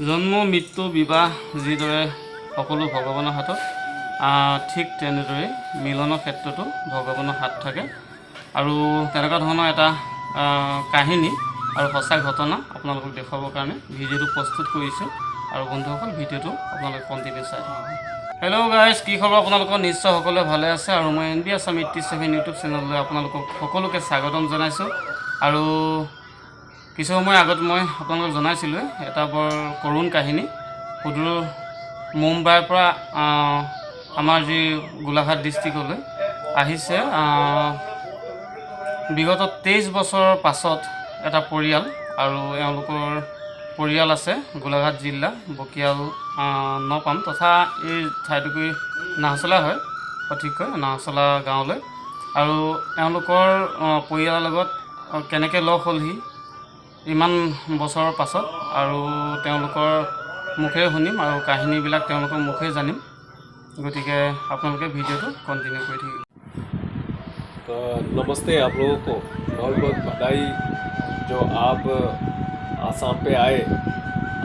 জন্ম মৃত্যু বিবাহ যিদৰে সকলো ভগৱানৰ হাতত ঠিক তেনেদৰে মিলনৰ ক্ষেত্ৰতো ভগৱানৰ হাত থাকে আৰু তেনেকুৱা ধৰণৰ এটা কাহিনী আৰু সঁচা ঘটনা আপোনালোকক দেখুৱাবৰ কাৰণে ভিডিঅ'টো প্ৰস্তুত কৰিছোঁ আৰু বন্ধুসকল ভিডিঅ'টো আপোনালোকে কণ্টিনিউ চাই থাকিব। হেল্ল' গাইজ, কি খবৰ আপোনালোকৰ? নিশ্চয় সকলোৱে ভালে আছে আৰু মই NB Assam 87 ইউটিউব চেনেললৈ আপোনালোকক সকলোকে স্বাগতম জনাইছোঁ। আৰু কিছু সময় আগত মই আপোনালোকক জনাইছিলোঁ এটা বৰ কৰুণ কাহিনী। সুদূৰ মুম্বাইৰ পৰা আমাৰ যি গোলাঘাট ডিষ্ট্ৰিক্টলৈ আহিছে বিগত 23 বছৰৰ পাছত এটা পৰিয়াল, আৰু এওঁলোকৰ পৰিয়াল আছে গোলাঘাট জিলা বকিয়াল নপাম তথা এই ঠাইটুকুৰি নাহচলা হয়, সঠিককৈ নাহচলা গাঁৱলৈ। আৰু এওঁলোকৰ পৰিয়ালৰ লগত কেনেকৈ লগ হ'লহি ইমান বছৰৰ পাছত, আৰু তেওঁলোকৰ মুখেৰে শুনিম আৰু কাহিনীবিলাক তেওঁলোকৰ মুখেৰে জানিম। গতিকে আপোনালোকে ভিডিঅ'টো কণ্টিনিউ কৰি থাকিব। तो नमस्ते आप लोगों को, बहुत बहुत बधाई जो आप आसाम पे आए।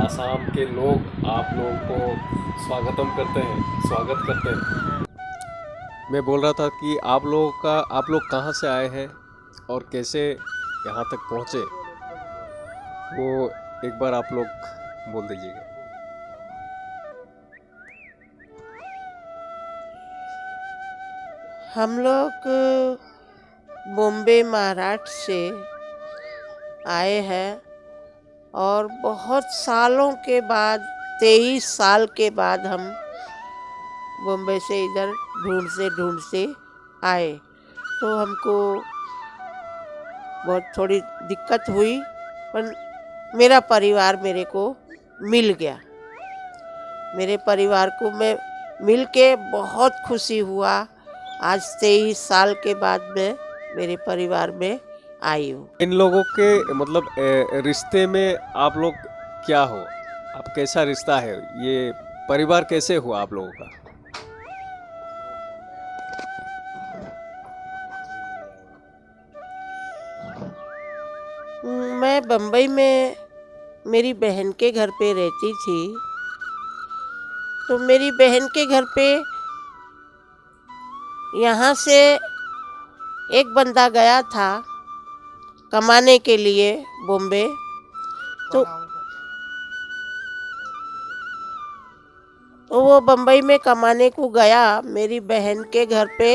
आसाम के लोग आप लोगों को स्वागत करते हैं। मैं बोल रहा था कि आप लोग कहाँ से आए हैं और कैसे यहाँ तक पहुँचे, वो एक बार आप लोग बोल दीजिएगा। हम लोग बॉम्बे महाराष्ट्र से आए हैं और बहुत सालों के बाद 23 साल के बाद हम बॉम्बे से इधर ढूंढते आए। तो हमको बहुत थोड़ी दिक्कत हुई, पर मेरा परिवार मेरे को मिल गया। मेरे परिवार को मैं मिल के बहुत खुशी हुआ। आज 23 साल के बाद मैं मेरे परिवार में आई हूँ। इन लोगों के मतलब रिश्ते में आप लोग क्या हो, आप कैसा रिश्ता है, ये परिवार कैसे हुआ आप लोगों का? मैं बम्बई में मेरी बहन के घर पे रहती थी। तो मेरी बहन के घर पे यहाँ से एक बंदा गया था कमाने के लिए बॉम्बे। तो वो बम्बई में कमाने को गया। मेरी बहन के घर पे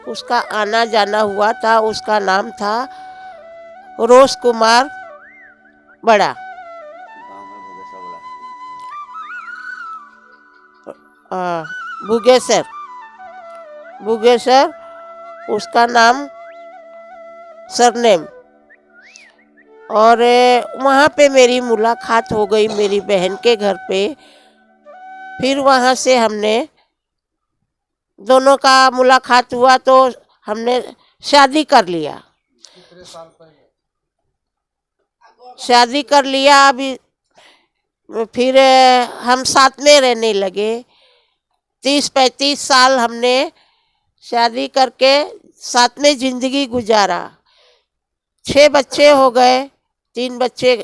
उसका आना जाना हुआ था। उसका नाम था रोज कुमार बड़ा। भुगेसर उसका नाम, सरनेम। और वहाँ पे मेरी मुलाकात हो गई मेरी बहन के घर पे। फिर वहाँ से हमने दोनों का मुलाकात हुआ तो हमने शादी कर लिया। अभी फिर हम साथ में रहने लगे। 30-35 साल हमने शादी करके साथ में जिंदगी गुजारा। 6 बच्चे हो गए, 3 बच्चे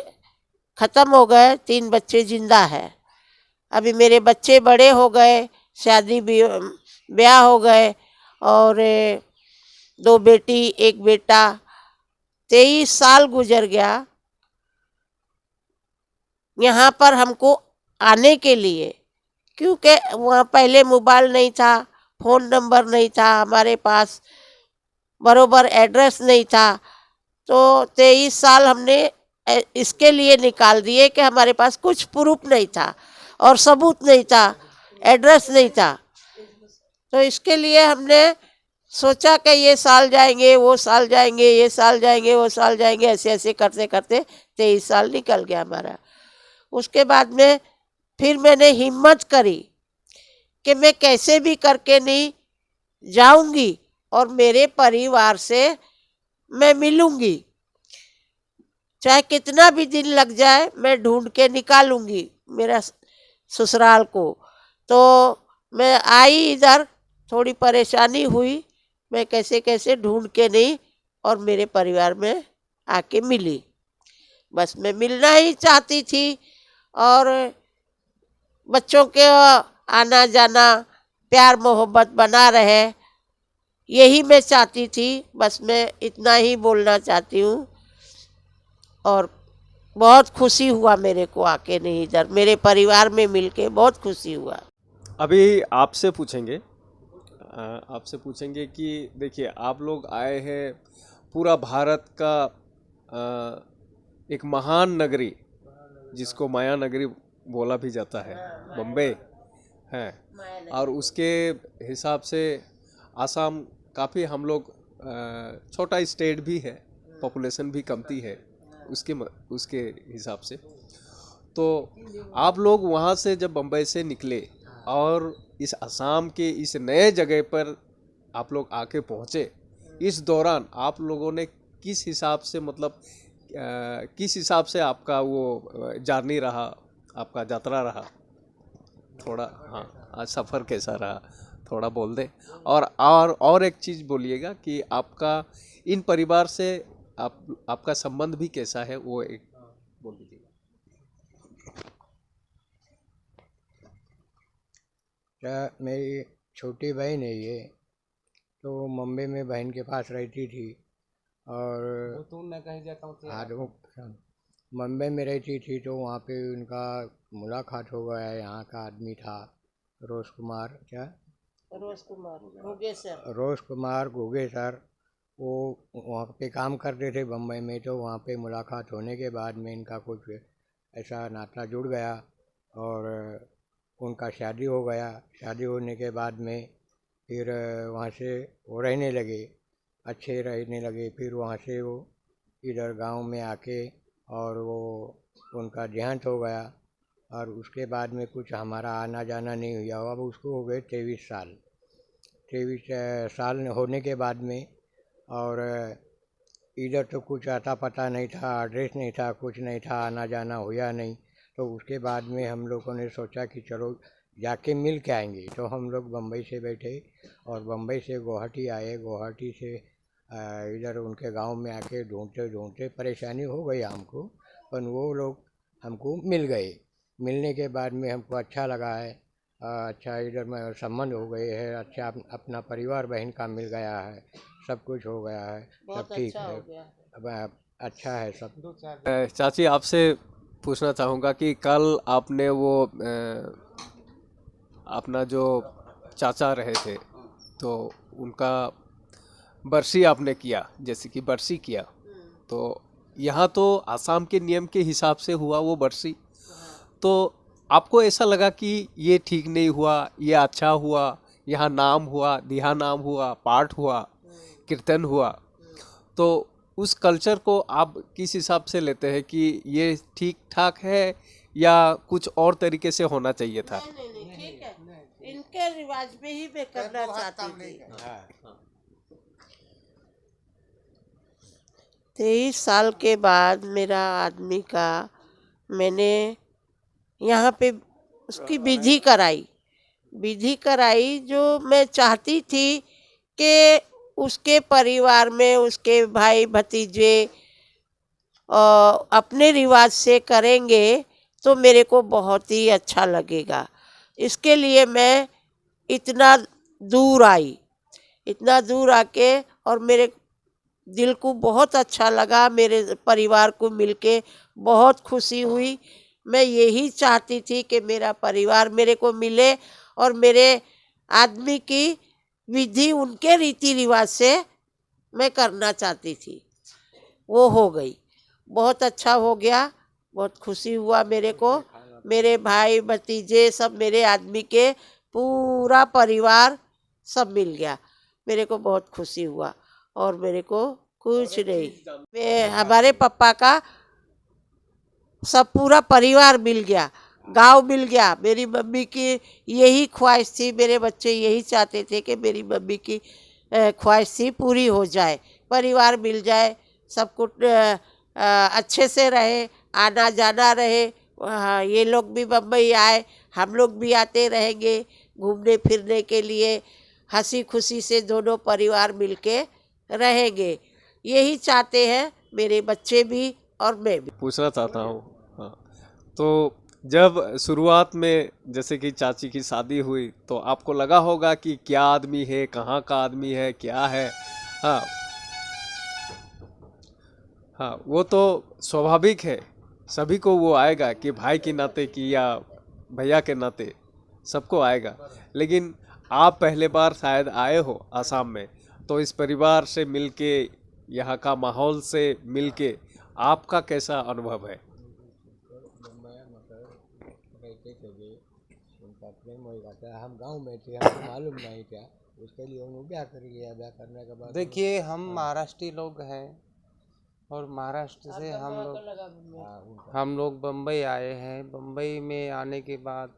ख़त्म हो गए, 3 बच्चे जिंदा है। अभी मेरे बच्चे बड़े हो गए, शादी भी ब्याह हो गए, और 2 बेटी 1 बेटा। 23 साल गुजर गया यहाँ पर हमको आने के लिए, क्योंकि वहाँ पहले मोबाइल नहीं था, फ़ोन नंबर नहीं था हमारे पास, बरोबर एड्रेस नहीं था। तो 23 साल हमने इसके लिए निकाल दिए कि हमारे पास कुछ प्रूफ नहीं था और सबूत नहीं था, एड्रेस नहीं था। तो इसके लिए हमने सोचा कि ये साल जाएंगे, वो साल जाएंगे, ये साल जाएंगे, वो साल जाएंगे, ऐसे ऐसे करते करते 23 साल निकल गया हमारा। उसके बाद में फिर मैंने हिम्मत करी कि मैं कैसे भी करके नहीं जाऊंगी और मेरे परिवार से मैं मिलूंगी, चाहे कितना भी दिन लग जाए, मैं ढूंढ के निकालूंगी मेरा ससुराल को। तो मैं आई इधर, थोड़ी परेशानी हुई, मैं कैसे कैसे ढूंढ के नहीं और मेरे परिवार में आके मिली। बस मैं मिलना ही चाहती थी और बच्चों के आना जाना प्यार मोहब्बत बना रहे, यही मैं चाहती थी। बस मैं इतना ही बोलना चाहती हूँ। और बहुत खुशी हुआ मेरे को आके, नहीं इधर मेरे परिवार में मिलके बहुत खुशी हुआ। अभी आपसे पूछेंगे आपसे पूछेंगे कि देखिए आप लोग आए हैं, पूरा भारत का एक महान नगरी जिसको माया नगरी बोला भी जाता है, बम्बई है, और उसके हिसाब से आसाम काफ़ी हम लोग छोटा स्टेट भी है, पॉपुलेशन भी कमती है उसके हिसाब से। तो आप लोग वहाँ से जब बम्बई से निकले और इस असम के इस नए जगह पर आप लोग आके पहुँचे, इस दौरान आप लोगों ने किस हिसाब से मतलब किस हिसाब से आपका वो जर्नी रहा, आपका यात्रा रहा, थोड़ा हाँ आज सफ़र कैसा रहा थोड़ा बोल दें। और एक चीज़ बोलिएगा कि आपका इन परिवार से आपका संबंध भी कैसा है, वो एक बोल दीजिएगा। मेरी छोटी बहन है ये, तो मुंबई में बहन के पास रहती थी और मुंबई में रहती थी। तो वहाँ पे उनका मुलाकात हो गया। यहाँ का आदमी था रोज कुमार घुगे सर, वो वहाँ पे काम करते थे बम्बई में। तो वहाँ पे मुलाकात होने के बाद में इनका कुछ ऐसा नाता जुड़ गया और उनका शादी हो गया। शादी होने के बाद में फिर वहाँ से वो रहने लगे, अच्छे रहने लगे। फिर वहाँ से वो इधर गांव में आके और वो उनका देहांत हो गया और उसके बाद में कुछ हमारा आना जाना नहीं हुआ। अब उसको हो गए 23 साल। 23 साल होने के बाद में और इधर तो कुछ आता पता नहीं था, एड्रेस नहीं था, कुछ नहीं था, आना जाना हुआ नहीं। तो उसके बाद में हम लोगों ने सोचा कि चलो जाके मिल के आएंगे। तो हम लोग बम्बई से बैठे और बम्बई से गुवाहाटी आए। गुवाहाटी से इधर उनके गांव में आके ढूंढते ढूंढते परेशानी हो गई हमको, पर वो लोग हमको मिल गए। मिलने के बाद में हमको अच्छा लगा है, अच्छा इधर में संबंध हो गए है, अच्छा अपना परिवार बहन का मिल गया है, सब कुछ हो गया है, सब ठीक है, अब अच्छा है सब। चाची आपसे पूछना चाहूँगा कि कल आपने वो अपना जो चाचा रहे थे तो उनका बरसी आपने किया, जैसे कि बरसी किया, तो यहाँ तो आसाम के नियम के हिसाब से हुआ वो बरसी, तो आपको ऐसा लगा कि ये ठीक नहीं हुआ, ये अच्छा हुआ, यहाँ नाम हुआ, दिहा नाम हुआ, पाठ हुआ, कीर्तन हुआ, तो उस कल्चर को आप किस हिसाब से लेते हैं कि ये ठीक ठाक है या कुछ और तरीके से होना चाहिए था? नहीं, ठीक है, इनके रिवाज में ही मैं करना चाहती थी। 23 साल के बाद मेरा आदमी का मैंने यहाँ पे उसकी विधि कराई जो मैं चाहती थी कि उसके परिवार में उसके भाई भतीजे अपने रिवाज से करेंगे तो मेरे को बहुत ही अच्छा लगेगा। इसके लिए मैं इतना दूर आके और मेरे दिल को बहुत अच्छा लगा, मेरे परिवार को मिलके बहुत खुशी हुई। मैं यही चाहती थी कि मेरा परिवार मेरे को मिले और मेरे आदमी की विधि उनके रीति रिवाज से मैं करना चाहती थी, वो हो गई। बहुत अच्छा हो गया, बहुत खुशी हुआ मेरे को। मेरे भाई भतीजे सब, मेरे आदमी के पूरा परिवार सब मिल गया, मेरे को बहुत खुशी हुआ। और मेरे को कुछ नहीं, मैं हमारे पापा का सब पूरा परिवार मिल गया, गांव मिल गया। मेरी मम्मी की यही ख्वाहिश थी, मेरे बच्चे यही चाहते थे कि मेरी मम्मी की ख्वाहिश थी पूरी हो जाए, परिवार मिल जाए, सब कुछ अच्छे से रहे, आना जाना रहे। ये लोग भी बम्बई आए, हम लोग भी आते रहेंगे घूमने फिरने के लिए, हंसी खुशी से दोनों परिवार मिलके रहेंगे, यही चाहते हैं मेरे बच्चे भी और मैं भी। पूछना चाहता हूँ हाँ, तो जब शुरुआत में जैसे कि चाची की शादी हुई तो आपको लगा होगा कि क्या आदमी है, कहाँ का आदमी है, क्या है। हाँ हाँ, वो तो स्वाभाविक है, सभी को वो आएगा कि भाई के नाते की या भैया के नाते सबको आएगा। लेकिन आप पहले बार शायद आए हो आसाम में, तो इस परिवार से मिलके, यहाँ का माहौल से मिलके आपका कैसा अनुभव है? रहते थे जी, उनका प्रेम हो जाता है। हम गांव में थे, हमको मालूम नहीं था, उसके लिए उन्होंने ब्याह कर लिया। ब्याह करने के बाद देखिए, हम महाराष्ट्री लोग हैं और महाराष्ट्र से हम लोग बम्बई आए हैं। बम्बई में आने के बाद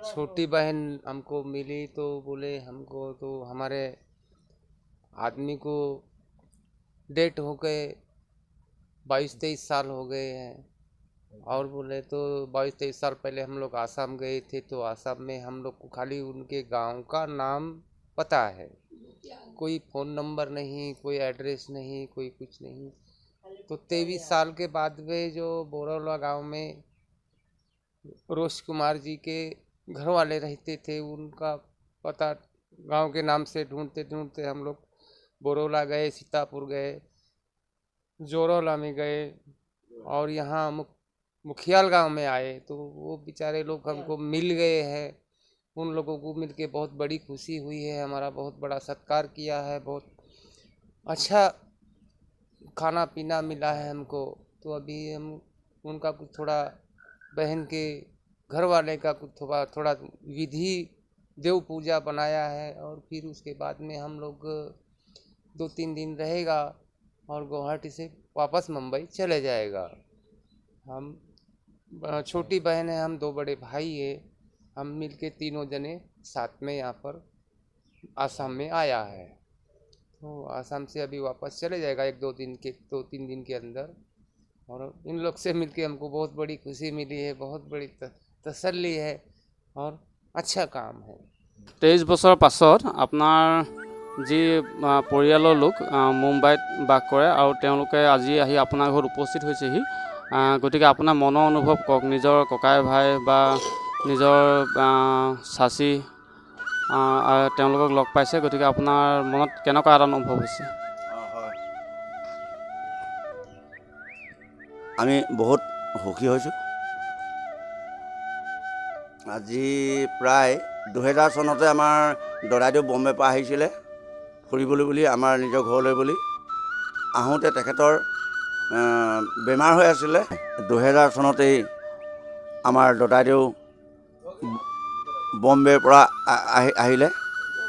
छोटी बहन हमको मिली तो बोले हमको तो हमारे आदमी को डेट हो गए 22-23 साल हो गए हैं। और बोले तो 22-23 साल पहले हम लोग आसाम गए थे, तो आसाम में हम लोग को खाली उनके गांव का नाम पता है, कोई फ़ोन नंबर नहीं, कोई एड्रेस नहीं, कोई कुछ नहीं। तो 23 साल के बाद में जो बोरौला गांव में रोश कुमार जी के घर वाले रहते थे, उनका पता गांव के नाम से ढूंढते ढूंढते हम लोग बोरौला गए, सीतापुर गए, जोरौला में गए और यहाँ मुखियाल गांव में आए। तो वो बेचारे लोग हमको मिल गए हैं। उन लोगों को मिलके बहुत बड़ी खुशी हुई है, हमारा बहुत बड़ा सत्कार किया है, बहुत अच्छा खाना पीना मिला है हमको। तो अभी हम उनका कुछ थोड़ा बहन के घर वाले का कुछ थोड़ा विधि देव पूजा बनाया है और फिर उसके बाद में हम लोग 2-3 दिन रहेगा और गुवाहाटी से वापस मुंबई चले जाएगा। हम छोटी बहन है, हम 2 बड़े भाई है, हम मिलके तीनों जने साथ में यहाँ पर आसाम में आया है। तो आसाम से अभी वापस चले जाएगा 2-3 दिन के अंदर। और इन लोग से मिलके हमको बहुत बड़ी खुशी मिली है, बहुत बड़ी तसल्ली है और अच्छा काम है। 23 বছৰ পাছত আপোনাৰ যি পৰিয়ালৰ লোক মুম্বাইত বাস কৰে আৰু তেওঁলোকে আজি আহি আপোনাৰ ঘৰত উপস্থিত হৈছেহি। গতিকে আপোনাৰ মনৰ অনুভৱ কওক, নিজৰ ককাই ভাই বা নিজৰ চাচি তেওঁলোকক লগ পাইছে, গতিকে আপোনাৰ মনত কেনেকুৱা এটা অনুভৱ হৈছে? হয়, আমি বহুত সুখী হৈছোঁ। আজি প্ৰায় 2000 চনতে আমাৰ দদাইদেউ বম্বেৰ পৰা আহিছিলে ফুৰিবলৈ বুলি, আমাৰ নিজৰ ঘৰলৈ বুলি। আহোঁতে তেখেতৰ বেমাৰ হৈ আছিলে। 2000 চনতেই আমাৰ দদাইদেউ বম্বেৰ পৰা আহিলে।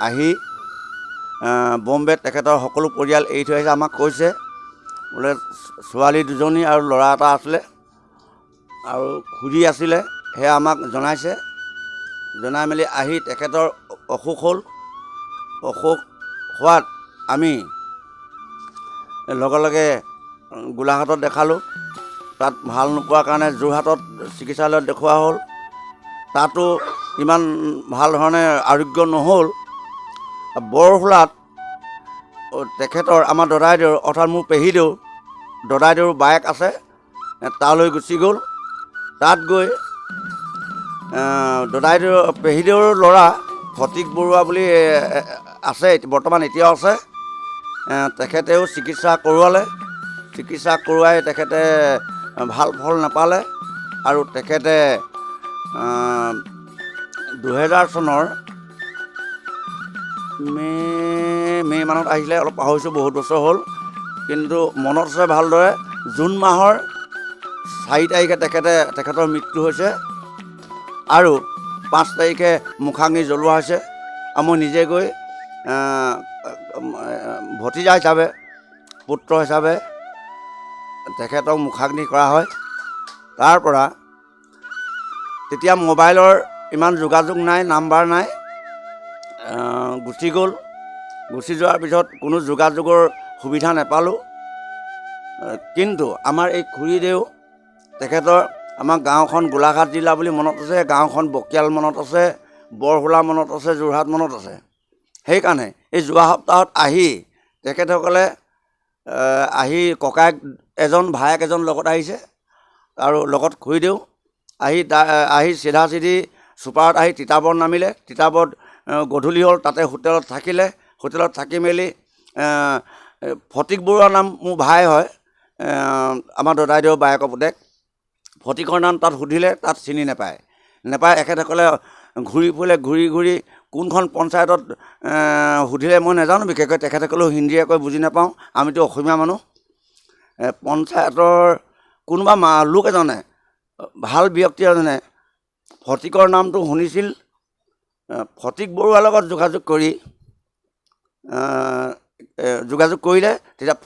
আহি বম্বেত তেখেতৰ সকলো পৰিয়াল এৰি থৈ আহিছে। আমাক কৈছে বোলে ছোৱালী 2জনী আৰু ল'ৰা এটা আছিলে আৰু খুৰী আছিলে, সেয়া আমাক জনাইছে। জনাই মেলি আহি তেখেতৰ অসুখ হ'ল। অসুখ হোৱাত আমি লগে লগে গোলাঘাটত দেখালোঁ। তাত ভাল নোপোৱাৰ কাৰণে যোৰহাটত চিকিৎসালয়ত দেখুওৱা হ'ল। তাতো ইমান ভাল ধৰণে আৰোগ্য নহ'ল। বৰহোলাত তেখেতৰ আমাৰ দদাইদেউৰ, অৰ্থাৎ মোৰ পেহীদেউ, দদাইদেউৰ বায়েক আছে, তালৈ গুচি গ'ল। তাত গৈ দদাইদেউৰ পেহীদেউৰ ল'ৰা ফটিক বৰুৱা বুলি আছে, বৰ্তমান এতিয়াও আছে। তেখেতেও চিকিৎসা কৰোৱালে। চিকিৎসা কৰোৱাই তেখেতে ভাল ফল নাপালে আৰু তেখেতে 2000 চনৰ মে মানত আহিলে, অলপ পাহৰিছোঁ, বহুত বছৰ হ'ল। কিন্তু মনত আছে ভালদৰে, জুন মাহৰ 4 তাৰিখে তেখেতৰ মৃত্যু হৈছে আৰু 5 তাৰিখে মুখাগ্নি জ্বলোৱা হৈছে। আৰু মই নিজে গৈ ভতিজা হিচাপে, পুত্ৰ হিচাপে তেখেতক মুখাগ্নি কৰা হয়। তাৰ পৰা তেতিয়া মোবাইলৰ ইমান যোগাযোগ নাই, নাম্বাৰ নাই, গুচি গ'ল। গুচি যোৱাৰ পিছত কোনো যোগাযোগৰ সুবিধা নাপালোঁ। কিন্তু আমাৰ এই খুৰীদেউ, তেখেতৰ আমাৰ গাঁওখন গোলাঘাট জিলা বুলি মনত আছে, গাঁওখন বকিয়াল মনত আছে, বৰহোলা মনত আছে, যোৰহাট মনত আছে। সেইকাৰণে এই যোৱা সপ্তাহত আহি তেখেতসকলে আহি ককায়েক এজন, ভায়েক এজন লগত আহিছে আৰু লগত খুৰীদেউ আহি চিধা চিধি ছুপাৰত আহি তিতাবৰত নামিলে। তিতাবৰত গধূলি হ'ল, তাতে হোটেলত থাকিলে। হোটেলত থাকি মেলি ফটিক বৰুৱা নাম মোৰ ভাই হয়, আমাৰ দদাইদেউ বায়েকৰ পুতেক। ফটিকৰ নাম তাত সুধিলে, তাত চিনি নাপায়। এখেতসকলে ঘূৰি ফুৰিলে, ঘূৰি কোনখন পঞ্চায়তত সুধিলে মই নাজানো, বিশেষকৈ তেখেতসকলেও হিন্দী একো বুজি নাপাওঁ, আমিতো অসমীয়া মানুহ। পঞ্চায়তৰ কোনোবা লোক এজনে, ভাল ব্যক্তি এজনে ফটিকৰ নামটো শুনিছিল। ফটিক বৰুৱাৰ লগত যোগাযোগ কৰিলে। তেতিয়া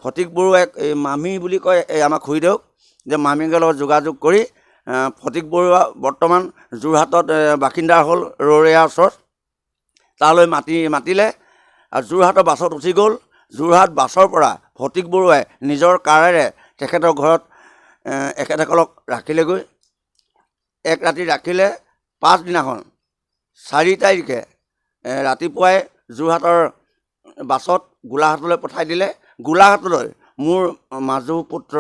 ফটিক বৰুৱাই এই মামী বুলি কয়, এই আমাক খুৰীদেউক, যে মামীকৰ লগত যোগাযোগ কৰি ফটিক বৰুৱা বৰ্তমান যোৰহাটত বাসিন্দা হ'ল, ৰৰৈয়াৰ ওচৰত। তালৈ মাতিলে আৰু যোৰহাটৰ বাছত উঠি গ'ল। যোৰহাট বাছৰ পৰা ফটিক বৰুৱাই নিজৰ কাৰেৰে তেখেতৰ ঘৰত এখেতসকলক ৰাখিলেগৈ। এক ৰাতি ৰাখিলে। পাছদিনাখন 4 তাৰিখে ৰাতিপুৱাই যোৰহাটৰ বাছত গোলাঘাটলৈ পঠাই দিলে। গোলাঘাটলৈ মোৰ মাজু পুত্ৰ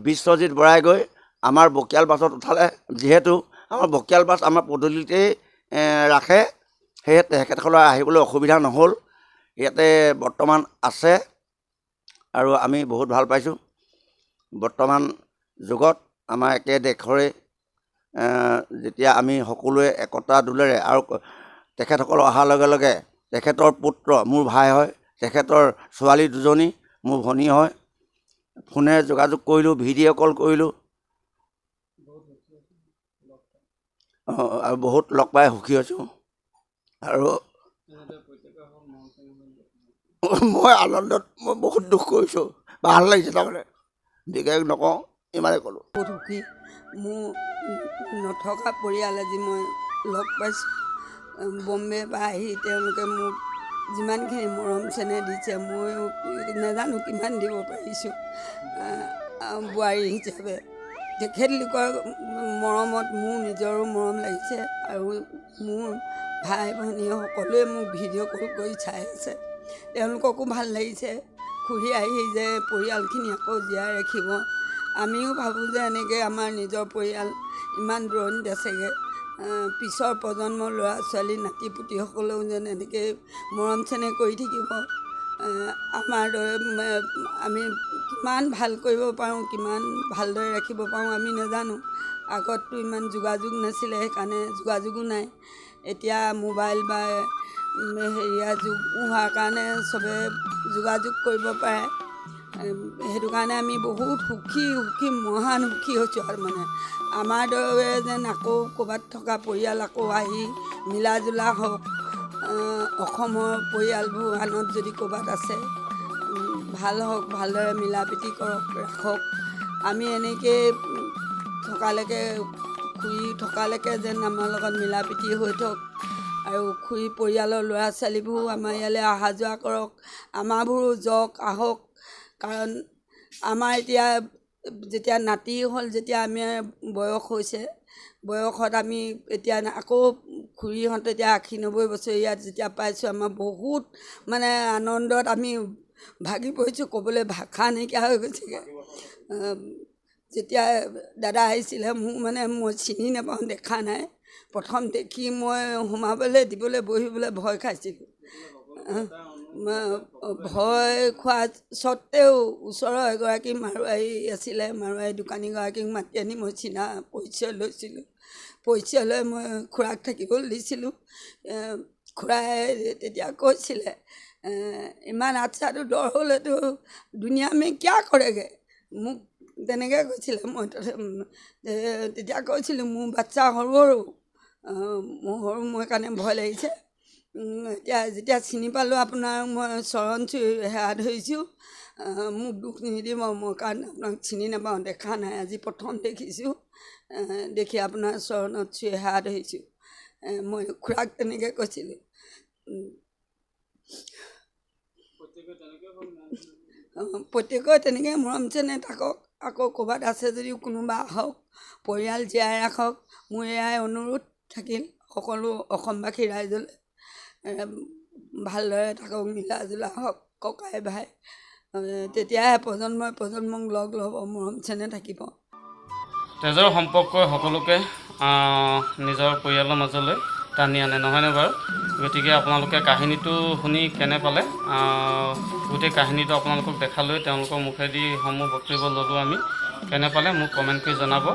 বিশ্বজিৎ বৰাই গৈ আমাৰ বকিয়াল বাছত উঠালে। যিহেতু আমাৰ বকিয়াল বাছ আমাৰ পদূলিতেই ৰাখে, সেয়ে তেখেতসকলৰ আহিবলৈ অসুবিধা নহ'ল। ইয়াতে বৰ্তমান আছে আৰু আমি বহুত ভাল পাইছোঁ। বৰ্তমান যুগত আমাৰ একে দেশৰে যেতিয়া আমি সকলোৱে একতা দোলেৰে, আৰু তেখেতসকল অহাৰ লগে লগে তেখেতৰ পুত্ৰ মোৰ ভাই হয়, তেখেতৰ ছোৱালী 2জনী মোৰ ভনী হয়। ফোনেৰে যোগাযোগ কৰিলোঁ, ভিডিঅ' কল কৰিলোঁ, আৰু বহুত লগ পাই সুখী হৈছোঁ। আৰু মই আনন্দত মই বহুত দুখ কৰিছোঁ, ভাল লাগিছে। তাৰমানে বিশেষ নকওঁ, ইমানে ক'লোঁ। বহুত সুখী। মোৰ নথকা পৰিয়াল আজি মই লগ পাইছোঁ। বম্বে পৰা আহি তেওঁলোকে মোক যিমানখিনি মৰম চেনেহ দিছে, ময়ো নাজানো কিমান দিব পাৰিছোঁ বোৱাৰী হিচাপে। তেখেতলোকৰ মৰমত মোৰ নিজৰো মৰম লাগিছে, আৰু মোৰ ভাই ভনী সকলোৱে মোক ভিডিঅ' কল কৰি চাই আছে। তেওঁলোককো ভাল লাগিছে ঘূৰি আহি যে পৰিয়ালখিনি আকৌ জীয়াই ৰাখিব। আমিও ভাবোঁ যে এনেকৈ আমাৰ নিজৰ পৰিয়াল ইমান দূৰণিত আছেগৈ, পিছৰ প্ৰজন্মৰ ল'ৰা ছোৱালী নাতি পুতিসকলেও যেন এনেকৈ মৰম চেনেহ কৰি থাকিব। আমাৰ দৰে আমি কিমান ভাল কৰিব পাৰোঁ, কিমান ভালদৰে ৰাখিব পাৰোঁ আমি নাজানো। আগততো ইমান যোগাযোগ নাছিলে, সেইকাৰণে যোগাযোগো নাই। এতিয়া মোবাইল বা হেৰিয়া যুগ হোৱাৰ কাৰণে চবে যোগাযোগ কৰিব পাৰে। সেইটো কাৰণে আমি বহুত সুখী মহান সুখী হৈছোঁ। আৰু মানে আমাৰ দৰে যেন আকৌ ক'ৰবাত থকা পৰিয়াল আকৌ আহি মিলা জুলা হওক। অসমৰ পৰিয়ালবোৰ আনত যদি ক'ৰবাত আছে ভাল হওক, ভালদৰে মিলা প্ৰীতি কৰক, ৰাখক। আমি এনেকৈ থকালৈকে, খুৰী থকালৈকে যেন আমাৰ লগত মিলা প্ৰীতি হৈ থাকক। আৰু খুৰী পৰিয়ালৰ ল'ৰা ছোৱালীবোৰো আমাৰ ইয়ালৈ অহা যোৱা কৰক, আমাৰবোৰো যাওক আহক। কাৰণ আমাৰ এতিয়া যেতিয়া নাতি হ'ল, যেতিয়া আমাৰ বয়স হৈছে, বয়সত আমি এতিয়া আকৌ খুৰীহঁত এতিয়া 80-90 বছৰ ইয়াত যেতিয়া পাইছোঁ, আমাৰ বহুত মানে আনন্দত আমি ভাগি পৰিছোঁ, ক'বলৈ ভাষা নাইকিয়া হৈ গৈছেগৈ। যেতিয়া দাদা আহিছিলে, মই চিনি নাপাওঁ, দেখা নাই। প্ৰথম দেখি মই সোমাবলৈ দিবলৈ বহিবলৈ ভয় খাইছিলোঁ। ভয় খোৱা স্বত্তেও ওচৰৰ এগৰাকী মাৰোৱাৰী আছিলে, মাৰোৱাৰী দোকানীগৰাকীক মাতি আনি মই চিনা পৰিচয় লৈছিলোঁ। পৰিচয় লৈ মই খুৰাক থাকিবলৈ দিছিলোঁ। খুৰাই তেতিয়া কৈছিলে, ইমান আচ্ছাটো ডৰ হ'লেতো দুনিয়া মে কিয়া কৰেগৈ, মোক তেনেকৈ কৈছিলে। মই তেতিয়া কৈছিলোঁ মোৰ বাচ্চা সৰু মই কাৰণে ভয় লাগিছে। এতিয়া যেতিয়া চিনি পালোঁ আপোনাক, মই চৰণ চুই সেৱা ধৰিছোঁ। মোক দুখ নিদিব, মই কাৰণ আপোনাক চিনি নাপাওঁ, দেখা নাই, আজি প্ৰথম দেখিছোঁ। দেখি আপোনাৰ চৰণত চুই সেৱা ধৰিছোঁ। মই খুৰাক তেনেকৈ কৈছিলোঁ। প্ৰত্যেকৰে তেনেকৈ মৰম চেনেহ থাকক। আকৌ ক'ৰবাত আছে যদিও কোনোবা আহক, পৰিয়াল জীয়াই ৰাখক। মোৰ এয়াই অনুৰোধ থাকিল সকলো অসমবাসী ৰাইজলৈ, ভালদৰে থাকক, মিলা জুলা হওক, ককাই ভাই। তেতিয়াহে প্ৰজন্মক লগ ল'ব, মৰম চেনেহ থাকিব। তেজৰ সম্পৰ্কই সকলোকে নিজৰ পৰিয়ালৰ মাজলৈ টানি আনে, নহয়নে বাৰু? গতিকে আপোনালোকে কাহিনীটো শুনি কেনে পালে, গোটেই কাহিনীটো আপোনালোকক দেখালৈ তেওঁলোকৰ মুখেদি সমূহ বক্তব্য ল'লোঁ আমি, কেনে পালে মোক কমেণ্ট কৰি জনাব।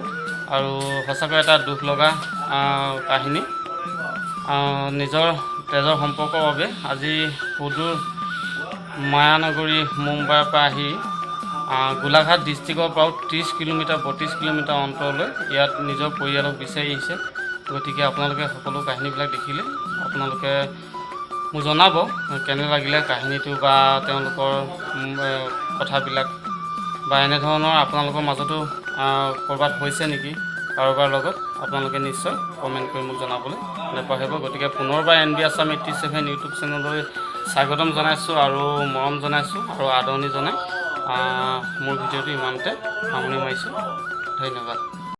আৰু সঁচাকৈ এটা দুখ লগা কাহিনী। নিজৰ তেজৰ সম্পৰ্কৰ বাবে আজি সুদূৰ মায়ানগৰী মুম্বাইৰ পৰা আহি গোলাঘাট ডিষ্ট্ৰিক্টৰ পৰাও 30 কিলোমিটাৰ 32 কিলোমিটাৰ অন্তৰলৈ ইয়াত নিজৰ পৰিয়ালক বিচাৰি আহিছে। গতিকে আপোনালোকে সকলো কাহিনীবিলাক দেখিলে আপোনালোকে মোক জনাব কেনে লাগিলে কাহিনীটো বা তেওঁলোকৰ কথাবিলাক, বা এনেধৰণৰ আপোনালোকৰ মাজতো ক'ৰবাত হৈছে নেকি কাৰোবাৰ লগত, আপোনালোকে নিশ্চয় কমেণ্ট কৰি মোক জনাবলৈ নেপাহৰিব। গতিকে পুনৰবাৰ NB Assam 87 ইউটিউব চেনেললৈ স্বাগতম জনাইছোঁ আৰু মৰম জনাইছোঁ আৰু আদৰণি জনাই মোৰ ভিডিঅ'টো ইমানতে সামৰণি মাৰিছোঁ। ধন্যবাদ।